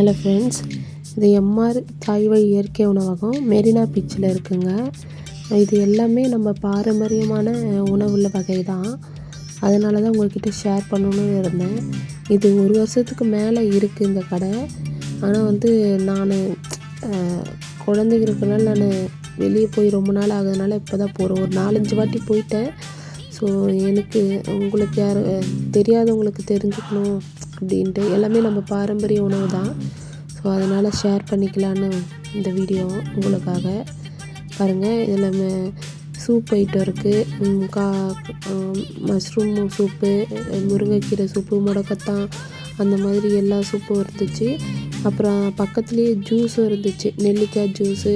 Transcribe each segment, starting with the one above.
Hello friends, இது MR தாய் வழி இயற்கை உணவகம் மெரினா பீச்சில் இருக்குங்க. இது எல்லாமே நம்ம பாரம்பரியமான உணவுள்ள வகை தான். அதனால தான் உங்கள்கிட்ட ஷேர் பண்ணணும்னு இருந்தேன். இது 1 வருஷத்துக்கு மேலே இருக்குது இந்த கடை. ஆனால் நான் குழந்தைங்க இருக்கிறனால நான் வெளியே போய் ரொம்ப நாள் ஆகுதுனால இப்போ தான் போகிறேன். ஒரு 4-5 வாட்டி போயிட்டேன். ஸோ எனக்கு உங்களுக்கு தெரியாதவங்களுக்கு தெரிஞ்சுக்கணும் அப்படின்ட்டு எல்லாமே நம்ம பாரம்பரிய உணவு தான். ஸோ அதனால் ஷேர் பண்ணிக்கலான்னு இந்த வீடியோ உங்களுக்காக. பாருங்கள், இதில் சூப் ஐட்டம் இருக்குது. மஷ்ரூம் சூப்பு, முருங்கைக்கீரை சூப்பு, முடக்கத்தான், அந்த மாதிரி எல்லா சூப்பும் இருந்துச்சு. அப்புறம் பக்கத்துலேயே ஜூஸும் இருந்துச்சு. நெல்லிக்காய் ஜூஸு,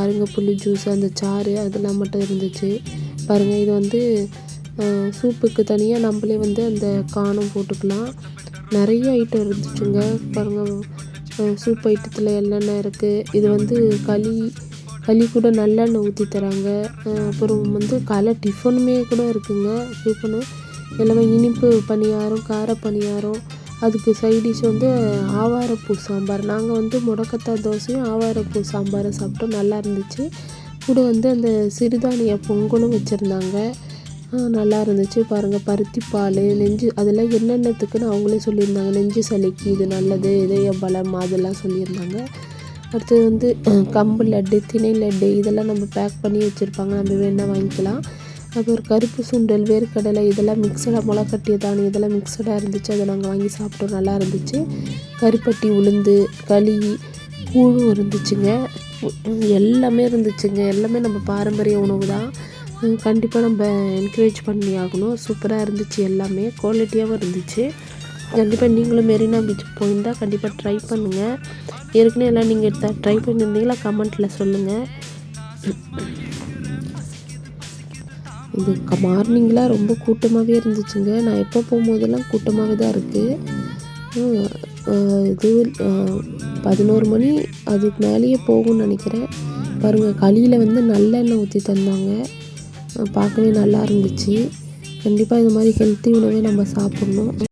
அருங்கப்புல்லி ஜூஸு, அந்த சாறு அதெல்லாம் மட்டும் இருந்துச்சு. பாருங்கள், இது சூப்புக்கு தனியாக நம்மளே அந்த காணும் போட்டுக்கலாம். நிறைய ஐட்டம் இருந்துச்சுங்க. பாருங்கள், சூப் ஐட்டத்தில் என்னென்ன இருக்குது. இது களி கூட நல்லெண்ணெய் ஊற்றி தராங்க. அப்புறம் காலை டிஃபனுமே கூட இருக்குங்க. டிஃபனு எல்லாமே இனிப்பு பணியாரம், கார பணியாரம். அதுக்கு சைடிஷ் ஆவாரப்பூ சாம்பார். நாங்கள் முடக்கத்தான் தோசையும் ஆவாரப்பூ சாம்பாரும் சாப்பிட்டோம். நல்லா இருந்துச்சு. கூட அந்த சிறுதானிய பொங்கலும் வச்சுருந்தாங்க. நல்லா இருந்துச்சு. பாருங்கள், பருத்தி பால், நெஞ்சு, அதெல்லாம் என்னென்னத்துக்குன்னு அவங்களே சொல்லியிருந்தாங்க. நெஞ்சு சளிக்கு இது நல்லது, இதய பலம், அதெல்லாம் சொல்லியிருந்தாங்க. அடுத்தது கம்பு லட்டு, திணை லட்டு, இதெல்லாம் நம்ம பேக் பண்ணி வச்சுருப்பாங்க. நம்ம வேணால் வாங்கிக்கலாம். அப்புறம் கருப்பு சுண்டல், வேர்க்கடலை, இதெல்லாம் மிக்சடாக, முளைக்கட்டிய தானியம், இதெல்லாம் மிக்சடாக இருந்துச்சு. அதை நாங்கள் வாங்கி சாப்பிட்டோம். நல்லா இருந்துச்சு. கருப்பட்டி உளுந்து, களி, கூழும் இருந்துச்சுங்க. எல்லாமே இருந்துச்சுங்க. எல்லாமே நம்ம பாரம்பரிய உணவு தான். கண்டிப்பாக நம்ம என்கரேஜ் பண்ணி ஆகணும். சூப்பராக இருந்துச்சு. எல்லாமே குவாலிட்டியாகவும் இருந்துச்சு. கண்டிப்பாக நீங்களும் மெரினா பீச் போயிருந்தால் கண்டிப்பாக ட்ரை பண்ணுங்கள். ஏற்கனவே எல்லாம் நீங்கள் ட்ரை பண்ணியிருந்தீங்களா கமெண்ட்டில் சொல்லுங்கள். இது மார்னிங்லாம் ரொம்ப கூட்டமாகவே இருந்துச்சுங்க. நான் எப்போ போகும்போதெல்லாம் கூட்டமாகவே தான் இருக்குது. இது 11 மணி அதுக்கு மேலேயே போகும்னு நினைக்கிறேன். பாருங்கள், களியில் நல்லெண்ணெய் ஊற்றி தந்தாங்க. பார்க்கவே நல்லா இருந்துச்சு. கண்டிப்பாக இது மாதிரி ஹெல்த்தி உணவே நம்ம சாப்பிட்ணும்.